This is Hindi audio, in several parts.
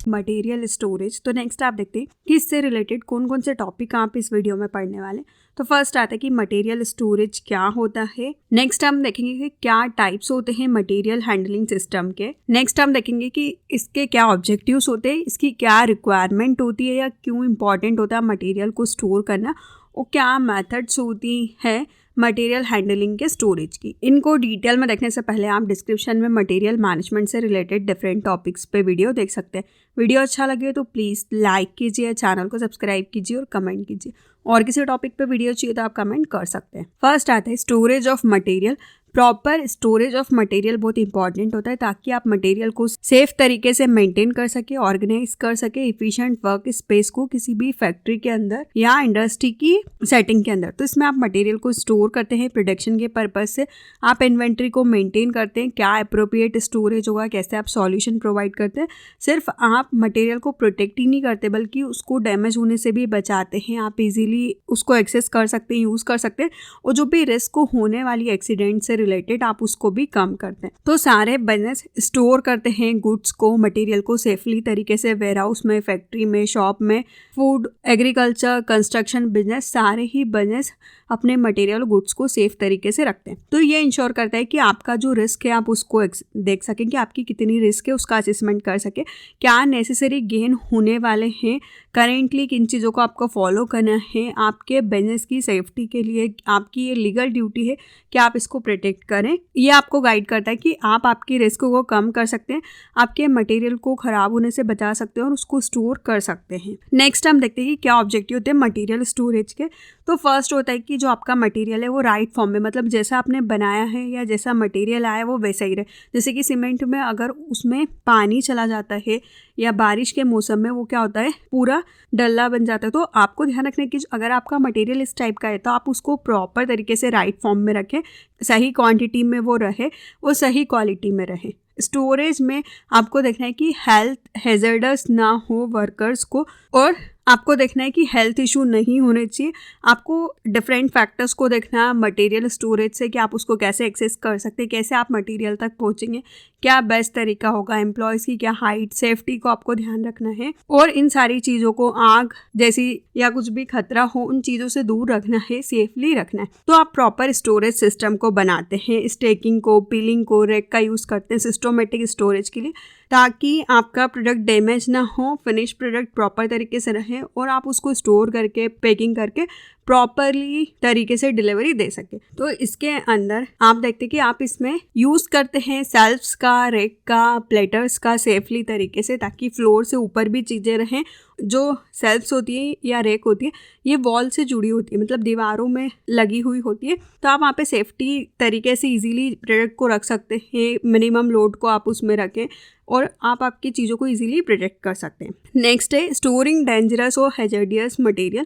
Material storage. तो नेक्स्ट आप देखते हैं कि इससे रिलेटेड कौन कौन से टॉपिक आप इस वीडियो में पढ़ने वाले। तो फर्स्ट आता है कि मटेरियल स्टोरेज क्या होता है। नेक्स्ट हम देखेंगे कि क्या टाइप्स होते हैं मटेरियल हैंडलिंग सिस्टम के। नेक्स्ट हम देखेंगे कि इसके क्या ऑब्जेक्टिव्स होते हैं, इसकी क्या रिक्वायरमेंट होती है या क्यों इंपॉर्टेंट होता है मटेरियल को स्टोर करना, और क्या मेथड्स होती है मटेरियल हैंडलिंग के स्टोरेज की। इनको डिटेल में देखने से पहले आप डिस्क्रिप्शन में मटेरियल मैनेजमेंट से रिलेटेड डिफरेंट टॉपिक्स पे वीडियो देख सकते हैं। वीडियो अच्छा लगे तो प्लीज़ लाइक कीजिए, चैनल को सब्सक्राइब कीजिए और कमेंट कीजिए। और किसी टॉपिक पे वीडियो चाहिए तो आप कमेंट कर सकते हैं। फर्स्ट आता है storage of material. Proper storage of material बहुत इंपॉर्टेंट होता है ताकि आप मटेरियल को सेफ तरीके से मेंटेन कर सके, ऑर्गेनाइज कर सके इफिशिएंट वर्क स्पेस को किसी भी फैक्ट्री के अंदर या इंडस्ट्री की सेटिंग के अंदर। तो इसमें आप मटेरियल को स्टोर करते हैं प्रोडक्शन के पर्पज से, आप इन्वेंट्री को मेंटेन करते हैं, क्या अप्रोप्रिएट स्टोरेज होगा, कैसे आप सॉल्यूशन प्रोवाइड करते हैं। सिर्फ आप मटेरियल को प्रोटेक्ट ही नहीं करते बल्कि उसको डैमेज होने से भी बचाते हैं। आप इजीली उसको एक्सेस कर सकते हैं, यूज कर सकते हैं, और जो भी रिस्क होने वाली एक्सीडेंट से रिलेटेड आप उसको भी कम करते हैं। तो सारे बिजनेस स्टोर करते हैं गुड्स को, मटेरियल को सेफली तरीके से वेयर हाउस में, फैक्ट्री में, शॉप में, फूड, एग्रीकल्चर, कंस्ट्रक्शन बिजनेस, सारे ही बिजनेस अपने मटेरियल गुड्स को सेफ तरीके से रखते हैं। तो ये इंश्योर करता है कि आपका जो रिस्क है आप उसको देख सकें कि आपकी कितनी रिस्क है, उसका असेसमेंट कर सके, क्या नेसेसरी गेन होने वाले हैं करेंटली, किन चीज़ों को आपको फॉलो करना है आपके बिजनेस की सेफ्टी के लिए। आपकी ये लीगल ड्यूटी है कि आप इसको प्रोटेक्ट करें। ये आपको गाइड करता है कि आप आपकी रिस्क को कम कर सकते हैं, आपके मटेरियल को ख़राब होने से बचा सकते हैं और उसको स्टोर कर सकते हैं। नेक्स्ट हम देखते हैं कि क्या ऑब्जेक्टिव होते हैं मटेरियल स्टोरेज के। तो फर्स्ट होता है कि जो आपका मटेरियल है वो राइट फॉर्म में, मतलब जैसा आपने बनाया है या जैसा मटेरियल आया है वो वैसा ही रहे। जैसे कि सीमेंट में अगर उसमें पानी चला जाता है या बारिश के मौसम में वो क्या होता है, पूरा डल्ला बन जाता है। तो आपको ध्यान रखना है कि अगर आपका मटेरियल इस टाइप का है तो आप उसको प्रॉपर तरीके से राइट फॉर्म में रखें, सही क्वांटिटी में वो रहे, वो सही क्वालिटी में रहे। स्टोरेज में आपको देखना है कि हेल्थ हैजर्डस ना हो वर्कर्स को, और आपको देखना है कि हेल्थ इशू नहीं होने चाहिए। आपको डिफरेंट फैक्टर्स को देखना है मटेरियल स्टोरेज से कि आप उसको कैसे एक्सेस कर सकते हैं, कैसे आप मटेरियल तक पहुंचेंगे, क्या बेस्ट तरीका होगा, एम्प्लॉयज़ की क्या हाइट, सेफ्टी को आपको ध्यान रखना है, और इन सारी चीज़ों को आग जैसी या कुछ भी खतरा हो उन चीज़ों से दूर रखना है, सेफली रखना है। तो आप प्रॉपर स्टोरेज सिस्टम को बनाते हैं, स्टैकिंग को, पीलिंग को, रैक का यूज़ करते हैं सिस्टमेटिक स्टोरेज के लिए, ताकि आपका प्रोडक्ट डैमेज ना हो, फिनिश प्रोडक्ट प्रॉपर तरीके से रहे और आप उसको स्टोर करके पैकिंग करके प्रॉपरली तरीके से डिलीवरी दे सके। तो इसके अंदर आप देखते हैं कि आप इसमें यूज़ करते हैं सेल्फ्स का, रैक का, प्लेटर्स का सेफली तरीके से, ताकि फ्लोर से ऊपर भी चीज़ें रहें। जो सेल्फ्स होती है या रैक होती है ये वॉल से जुड़ी होती है, मतलब दीवारों में लगी हुई होती है। तो आप वहाँ पे सेफ्टी तरीके से इजीली प्रोडक्ट को रख सकते हैं, मिनिमम लोड को आप उसमें रखें और आप आपकी चीज़ों को इजीली प्रोटेक्ट कर सकते हैं। नेक्स्ट है स्टोरिंग डेंजरस और हैजर्डियस मटेरियल।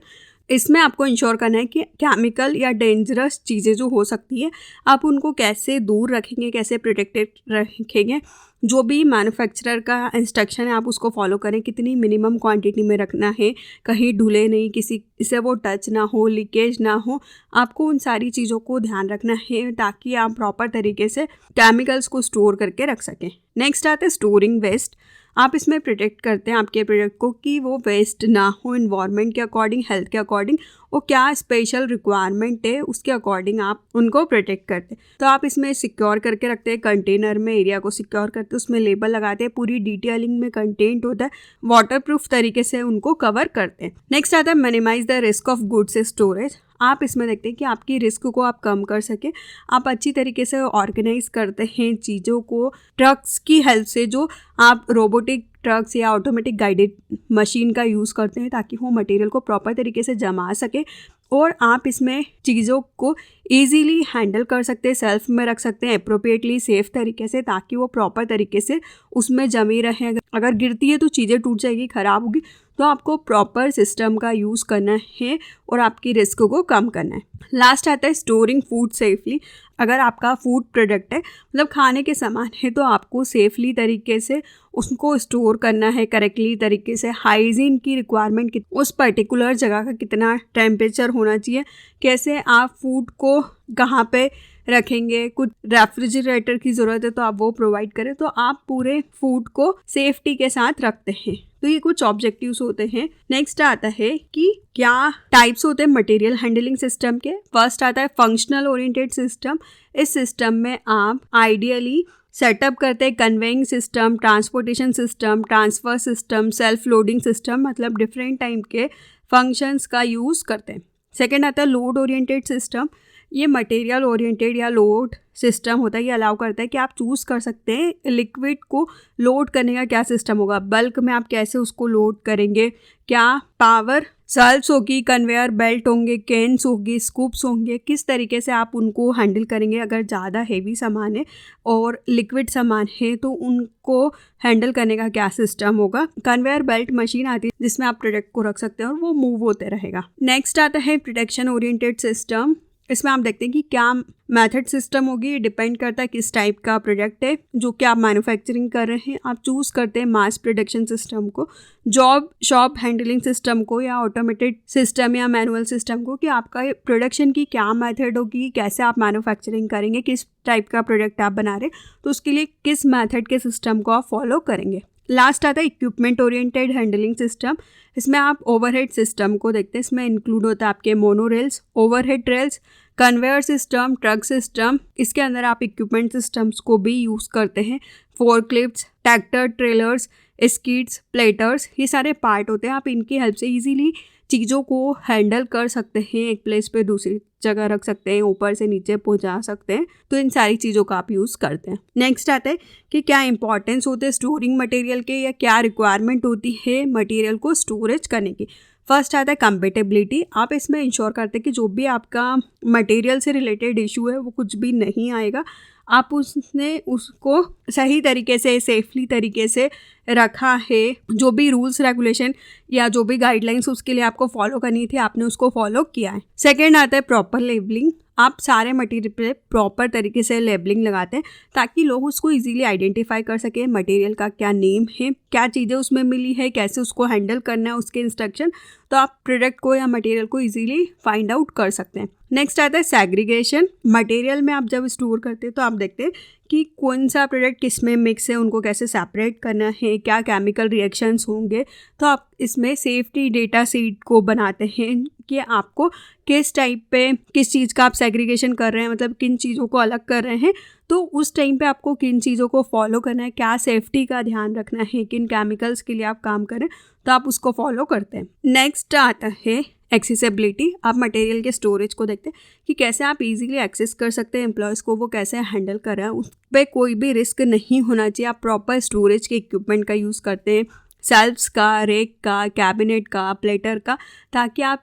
इसमें आपको इंश्योर करना है कि केमिकल या डेंजरस चीज़ें जो हो सकती है आप उनको कैसे दूर रखेंगे, कैसे प्रोटेक्टेड रखेंगे। जो भी मैन्युफैक्चरर का इंस्ट्रक्शन है आप उसको फॉलो करें, कितनी मिनिमम क्वांटिटी में रखना है, कहीं ढुले नहीं, किसी से वो टच ना हो, लीकेज ना हो। आपको उन सारी चीज़ों को ध्यान रखना है ताकि आप प्रॉपर तरीके से केमिकल्स को स्टोर करके रख सकें। नेक्स्ट आता है स्टोरिंग वेस्ट। आप इसमें प्रोटेक्ट करते हैं आपके प्रोडक्ट को कि वो वेस्ट ना हो, इन्वायरमेंट के अकॉर्डिंग, हेल्थ के अकॉर्डिंग, और क्या स्पेशल रिक्वायरमेंट है उसके अकॉर्डिंग आप उनको प्रोटेक्ट करते हैं। तो आप इसमें सिक्योर करके रखते हैं, कंटेनर में एरिया को सिक्योर करते हैं, उसमें लेबल लगाते हैं, पूरी डिटेलिंग में कंटेंट होता है, वाटरप्रूफ तरीके से उनको कवर करते हैं। नेक्स्ट आता है minimize the risk of goods storage. आप इसमें देखते हैं कि आपकी रिस्क को आप कम कर सकें, आप अच्छी तरीके से ऑर्गेनाइज करते हैं चीज़ों को ट्रक्स की हेल्प से, जो आप रोबोटिक ट्रक्स या ऑटोमेटिक गाइडेड मशीन का यूज़ करते हैं ताकि वो मटेरियल को प्रॉपर तरीके से जमा सके, और आप इसमें चीज़ों को ईजीली हैंडल कर सकते हैं, सेल्फ में रख सकते हैं अप्रोप्रिएटली सेफ तरीके से, ताकि वो प्रॉपर तरीके से उसमें जमी रहे। अगर गिरती है तो चीज़ें टूट जाएगी, ख़राब होगी। तो आपको प्रॉपर सिस्टम का यूज़ करना है और आपकी रिस्क को कम करना है। लास्ट आता है स्टोरिंग फूड सेफली। अगर आपका फूड प्रोडक्ट है, मतलब खाने के सामान है, तो आपको सेफली तरीके से उसको स्टोर करना है, करेक्टली तरीके से। हाइजीन की रिक्वायरमेंट, उस पर्टिकुलर जगह का कितना टेम्परेचर होना चाहिए, कैसे आप फूड को कहाँ पे रखेंगे, कुछ रेफ्रिजरेटर की ज़रूरत है तो आप वो प्रोवाइड करें, तो आप पूरे फूड को सेफ्टी के साथ रखते हैं। तो ये कुछ ऑब्जेक्टिव्स होते हैं। नेक्स्ट आता है कि क्या टाइप्स होते हैं मटेरियल हैंडलिंग सिस्टम के। फर्स्ट आता है फंक्शनल ओरिएंटेड सिस्टम। इस सिस्टम में आप आइडियली सेटअप करते हैं conveying system, transportation system, transfer system, self loading system, मतलब डिफरेंट टाइप के फंक्शंस का यूज़ करते हैं। सेकेंड आता है लोड ओरिएंटेड सिस्टम। ये मटेरियल ओरिएंटेड या लोड सिस्टम होता है। ये अलाउ करता है कि आप चूज़ कर सकते हैं लिक्विड को लोड करने का क्या सिस्टम होगा, बल्क में आप कैसे उसको लोड करेंगे, क्या पावर सल्व्स होगी, कन्वेयर बेल्ट होंगे, कैन्स होगी, स्कूप्स होंगे, किस तरीके से आप उनको हैंडल करेंगे। अगर ज़्यादा हेवी सामान है और लिक्विड सामान है तो उनको हैंडल करने का क्या सिस्टम होगा। कन्वेयर बेल्ट मशीन आती है जिसमें आप प्रोडक्ट को रख सकते हैं और वो मूव होते रहेगा। नेक्स्ट आता है प्रोडक्शन ओरिएंटेड सिस्टम। इसमें आप देखते हैं कि क्या मेथड सिस्टम होगी। ये डिपेंड करता है किस टाइप का प्रोडक्ट है जो कि आप मैन्युफैक्चरिंग कर रहे हैं। आप चूज़ करते हैं मास प्रोडक्शन सिस्टम को, जॉब शॉप हैंडलिंग सिस्टम को, या ऑटोमेटेड सिस्टम या मैनुअल सिस्टम को, कि आपका प्रोडक्शन की क्या मेथड होगी, कैसे आप मैन्युफैक्चरिंग करेंगे, किस टाइप का प्रोडक्ट आप बना रहे हैं, तो उसके लिए किस मेथड के सिस्टम को आप फॉलो करेंगे। लास्ट आता है इक्विपमेंट ओरिएंटेड हैंडलिंग सिस्टम। इसमें आप ओवरहेड सिस्टम को देखते हैं। इसमें इंक्लूड होता है आपके monorails, overhead rails, conveyor system, truck system. इसके अंदर आप इक्विपमेंट सिस्टम्स को भी यूज़ करते हैं। फोर्कलिफ्ट्स, ट्रैक्टर, ट्रेलर्स, स्कीड्स, प्लेटर्स, ये सारे पार्ट होते हैं। आप इनकी हेल्प से इजीली चीज़ों को हैंडल कर सकते हैं, एक प्लेस पे दूसरी जगह रख सकते हैं, ऊपर से नीचे पहुंचा सकते हैं। तो इन सारी चीज़ों का आप यूज़ करते हैं। नेक्स्ट आता है कि क्या इंपॉर्टेंस होते हैं स्टोरिंग मटेरियल के, या क्या रिक्वायरमेंट होती है मटेरियल को स्टोरेज करने की। फर्स्ट आता है कंपेटेबिलिटी। आप इसमें इंश्योर करते हैं कि जो भी आपका मटेरियल से रिलेटेड इशू है वो कुछ भी नहीं आएगा। आप उसने उसको सही तरीके से, सेफली तरीके से रखा है। जो भी रूल्स रेगुलेशन या जो भी गाइडलाइंस उसके लिए आपको फॉलो करनी थी, आपने उसको फॉलो किया है। सेकेंड आता है प्रॉपर लेबलिंग। आप सारे मटेरियल पे प्रॉपर तरीके से लेबलिंग लगाते हैं ताकि लोग उसको इजीली आइडेंटिफाई कर सकें, मटेरियल का क्या नेम है, क्या चीज़ें उसमें मिली है, कैसे उसको हैंडल करना है, उसके इंस्ट्रक्शन। तो आप प्रोडक्ट को या मटेरियल को इजीली फाइंड आउट कर सकते हैं। नेक्स्ट आता है सेग्रीगेशन। मटेरियल में आप जब स्टोर करते हैं तो आप देखते हैं कि कौन सा प्रोडक्ट किस में मिक्स है, उनको कैसे सेपरेट करना है, क्या केमिकल रिएक्शंस होंगे। तो आप इसमें सेफ्टी डेटा शीट को बनाते हैं कि आपको किस टाइप पे किस चीज़ का आप सेग्रीगेशन कर रहे हैं, मतलब किन चीज़ों को अलग कर रहे हैं। तो उस टाइम पे आपको किन चीज़ों को फॉलो करना है, क्या सेफ्टी का ध्यान रखना है, किन केमिकल्स के लिए आप काम करें, तो आप उसको फॉलो करते हैं। नेक्स्ट आता है एक्सेसिबिलिटी। आप मटेरियल के स्टोरेज को देखते हैं कि कैसे आप इजीली एक्सेस कर सकते हैं एम्प्लॉयज़ को, वो कैसे हैंडल कर रहा है, उस पर कोई भी रिस्क नहीं होना चाहिए। आप प्रॉपर स्टोरेज के इक्विपमेंट का यूज़ करते हैं, शेल्फ्स का, रेक का, कैबिनेट का, प्लेटर का, ताकि आप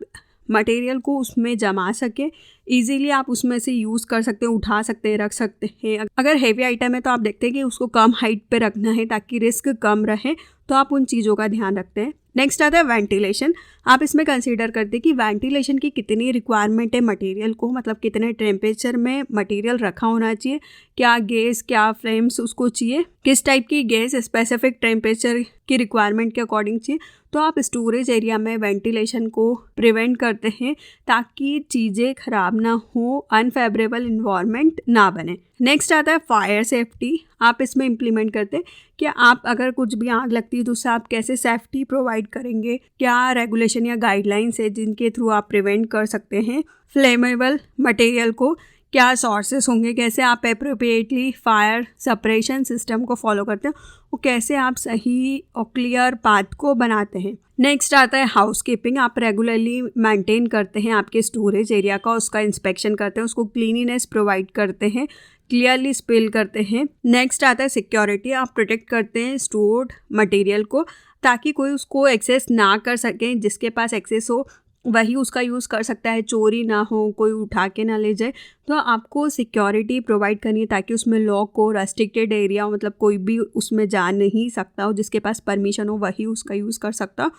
मटेरियल को उसमें जमा सके। इजीली आप उसमें से यूज़ कर सकते हैं, उठा सकते हैं, रख सकते हैं। अगर हेवी आइटम है तो आप देखते हैं कि उसको कम हाइट पे रखना है ताकि रिस्क कम रहे, तो आप उन चीज़ों का ध्यान रखते हैं। नेक्स्ट आता है वेंटिलेशन। आप इसमें कंसीडर करते हैं कि वेंटिलेशन की कितनी रिक्वायरमेंट है मटेरियल को, मतलब कितने टेम्परेचर में मटेरियल रखा होना चाहिए, क्या गैस, क्या फ्लेम्स उसको चाहिए, किस टाइप की गैस स्पेसिफिक टेम्परेचर की रिक्वायरमेंट के अकॉर्डिंग चाहिए। तो आप स्टोरेज एरिया में वेंटिलेशन को प्रिवेंट करते हैं ताकि चीज़ें ख़राब ना हो, अनफेवरेबल इन्वायरमेंट ना बने। नेक्स्ट आता है फायर सेफ्टी। आप इसमें इम्प्लीमेंट करते हैं कि आप अगर कुछ भी आग लगती है तो उससे आप कैसे सेफ्टी प्रोवाइड करेंगे, क्या रेगुलेशन या गाइडलाइंस है जिनके थ्रू आप प्रिवेंट कर सकते हैं फ्लेमेबल मटेरियल को, क्या सोर्सेस होंगे, कैसे आप एप्रोप्रिएटली फायर सेपरेशन सिस्टम को फॉलो करते हैं, वो कैसे आप सही और क्लियर पाथ को बनाते हैं। नेक्स्ट आता है हाउसकीपिंग। आप रेगुलरली मेंटेन करते हैं आपके स्टोरेज एरिया का, उसका इंस्पेक्शन करते हैं, उसको क्लीनिनेस प्रोवाइड करते हैं, क्लियरली स्पेल करते हैं। नेक्स्ट आता है सिक्योरिटी। आप प्रोटेक्ट करते हैं स्टोर्ड मटेरियल को ताकि कोई उसको एक्सेस ना कर सके, जिसके पास एक्सेस हो वही उसका यूज़ कर सकता है, चोरी ना हो, कोई उठा के ना ले जाए। तो आपको सिक्योरिटी प्रोवाइड करनी है ताकि उसमें लॉक हो, रेस्ट्रिक्टेड एरिया हो, मतलब कोई भी उसमें जा नहीं सकता हो, जिसके पास परमिशन हो वही उसका यूज़ कर सकता हो।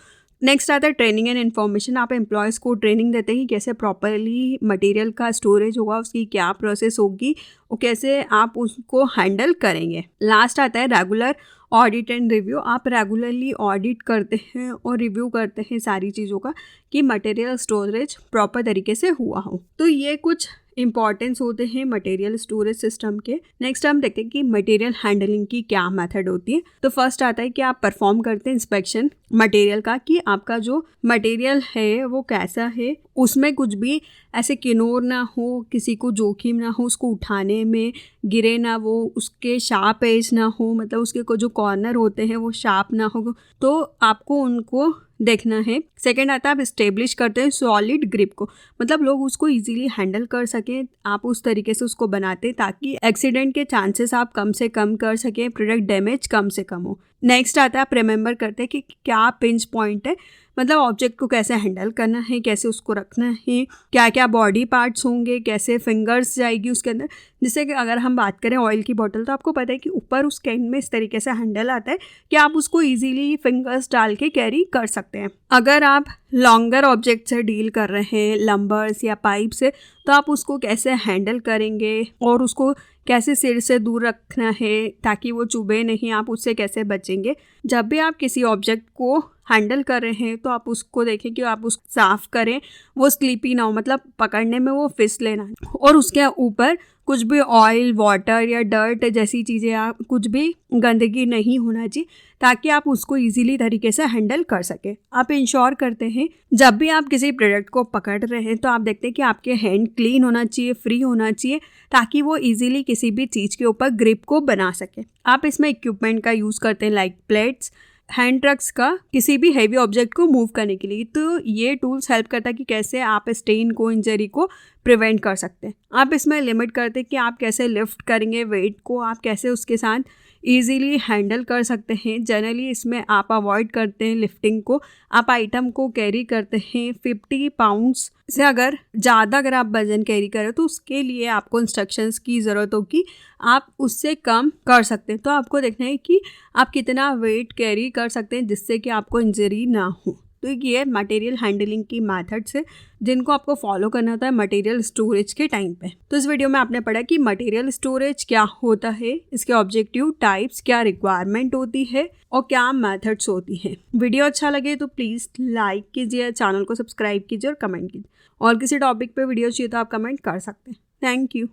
नेक्स्ट आता है ट्रेनिंग एंड इन्फॉर्मेशन। आप एम्प्लॉयज़ को ट्रेनिंग देते हैं कि कैसे प्रॉपरली मटेरियल का स्टोरेज होगा, उसकी क्या प्रोसेस होगी और कैसे आप उसको हैंडल करेंगे। लास्ट आता है रेगुलर ऑडिट एंड रिव्यू। आप रेगुलरली ऑडिट करते हैं और रिव्यू करते हैं सारी चीज़ों का कि मटेरियल स्टोरेज प्रॉपर तरीके से हुआ हो। तो ये कुछ इंपॉर्टेंस होते हैं मटेरियल स्टोरेज सिस्टम के। नेक्स्ट हम देखते हैं कि मटेरियल हैंडलिंग की क्या मेथड होती है। तो फर्स्ट आता है कि आप परफॉर्म करते हैं इंस्पेक्शन मटेरियल का कि आपका जो मटेरियल है वो कैसा है, उसमें कुछ भी ऐसे किनोर ना हो, किसी को जोखिम ना हो उसको उठाने में, गिरे ना वो, उसके शार्प एज ना हो, मतलब उसके को जो कॉर्नर होते हैं वो शार्प ना हो, तो आपको उनको देखना है। सेकंड आता है आप इस्टेब्लिश करते हैं सॉलिड ग्रिप को, मतलब लोग उसको इजीली हैंडल कर सकें, आप उस तरीके से उसको बनाते ताकि एक्सीडेंट के चांसेस आप कम से कम कर सकें, प्रोडक्ट डैमेज कम से कम हो। नेक्स्ट आता है आप रिमेंबर करते हैं कि क्या पिंच पॉइंट है, मतलब ऑब्जेक्ट को कैसे हैंडल करना है, कैसे उसको रखना है, क्या क्या बॉडी पार्ट्स होंगे, कैसे फिंगर्स जाएगी उसके अंदर। जैसे कि अगर हम बात करें ऑयल की बोतल, तो आपको पता है कि ऊपर उसके एंड में इस तरीके से हैंडल आता है कि आप उसको ईजिली फिंगर्स डाल के कैरी कर सकते हैं। अगर आप लॉन्गर ऑब्जेक्ट से डील कर रहे हैं, लंबर्स या पाइप से, तो आप उसको कैसे हैंडल करेंगे और उसको कैसे सिर से दूर रखना है ताकि वो चुभे नहीं, आप उससे कैसे बचेंगे। जब भी आप किसी ऑब्जेक्ट को हैंडल कर रहे हैं तो आप उसको देखें कि आप उसको साफ़ करें, वो स्लिपी ना हो, मतलब पकड़ने में वो फिसले ना, और उसके ऊपर कुछ भी ऑयल, वाटर या डर्ट जैसी चीज़ें या कुछ भी गंदगी नहीं होना चाहिए ताकि आप उसको इजीली तरीके से हैंडल कर सकें। आप इंश्योर करते हैं जब भी आप किसी प्रोडक्ट को पकड़ रहे हैं तो आप देखते हैं कि आपके हैंड क्लीन होना चाहिए, फ्री होना चाहिए, ताकि वो इजीली किसी भी चीज़ के ऊपर ग्रिप को बना सके। आप इसमें इक्विपमेंट का यूज़ करते हैं लाइक प्लेट्स, हैंड ट्रक्स का किसी भी हैवी ऑब्जेक्ट को मूव करने के लिए। तो ये टूल्स हेल्प करता है कि कैसे आप स्टेन को, इंजरी को प्रिवेंट कर सकते हैं। आप इसमें लिमिट करते हैं कि आप कैसे लिफ्ट करेंगे वेट को, आप कैसे उसके साथ ईजीली हैंडल कर सकते हैं। जनरली इसमें आप अवॉइड करते हैं लिफ्टिंग को, आप आइटम को कैरी करते हैं 50 पाउंड्स से अगर ज़्यादा अगर आप वजन कैरी करें तो उसके लिए आपको इंस्ट्रक्शंस की ज़रूरत होगी, आप उससे कम कर सकते हैं। तो आपको देखना है कि आप कितना वेट कैरी कर सकते हैं जिससे कि आपको इंजरी ना हो। तो ये मटेरियल हैंडलिंग की मेथड्स है जिनको आपको फॉलो करना होता है मटेरियल स्टोरेज के टाइम पे। तो इस वीडियो में आपने पढ़ा कि मटेरियल स्टोरेज क्या होता है, इसके ऑब्जेक्टिव टाइप्स, क्या रिक्वायरमेंट होती है और क्या मेथड्स होती हैं। वीडियो अच्छा लगे तो प्लीज़ लाइक कीजिए, चैनल को सब्सक्राइब कीजिए और कमेंट कीजिए। और किसी टॉपिक पे वीडियो चाहिए तो आप कमेंट कर सकते हैं। Thank you.